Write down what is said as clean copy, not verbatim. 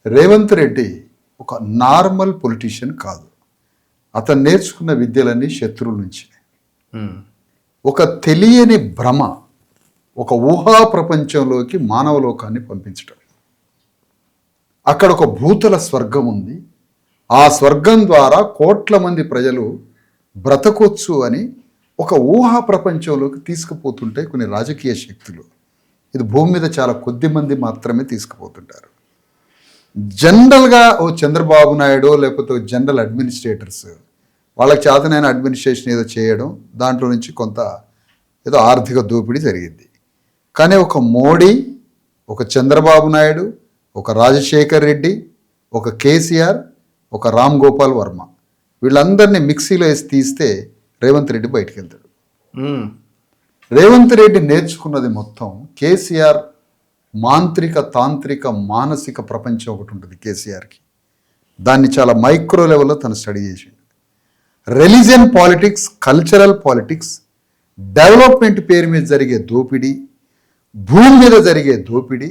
రేవంత్ రెడ్డి ఒక normal politician కాదు. అతను నేర్చుకున్న విద్యలన్నీ శత్రువుల నుంచి. ఒక తెలియని భ్రమ, ఒక ఊహా ప్రపంచంలోకి మానవ లోకాన్ని పంపించడం. అక్కడ ఒక భూతల స్వర్గం ఉంది. ఆ స్వర్గం ద్వారా కోట్ల మంది ప్రజలు బ్రతకొచ్చు అని ఒక ఊహా ప్రపంచంలోకి తీసుకుపోతుంటాయి కొన్ని రాజకీయ శక్తులు. ఇది భూమి మీద చాలా కొద్ది మంది మాత్రమే తీసుకుపోతుంటారు. జనరల్గా ఓ చంద్రబాబు నాయుడు లేకపోతే జనరల్ అడ్మినిస్ట్రేటర్స్ వాళ్ళకి చేతనైన అడ్మినిస్ట్రేషన్ ఏదో చేయడం, దాంట్లో నుంచి కొంత ఏదో ఆర్థిక దోపిడీ జరిగింది. కానీ ఒక మోడీ, ఒక చంద్రబాబు నాయుడు, ఒక రాజశేఖర్ రెడ్డి, ఒక కేసీఆర్, ఒక రామ్ గోపాల్ వర్మ, వీళ్ళందరినీ మిక్సీలో వేసి తీస్తే రేవంత్ రెడ్డి బయటికి వెళ్తాడు. రేవంత్ రెడ్డి నేర్చుకున్నది మొత్తం కేసీఆర్ మాంత్రిక తాంత్రిక మానసిక ప్రపంచం ఒకటి ఉంటుంది కేసీఆర్కి. దాన్ని చాలా మైక్రో లెవెల్లో తను స్టడీ చేసిండు. Religion politics, cultural politics, development పేరు మీద జరిగే దోపిడీ, భూమి మీద జరిగే దోపిడీ,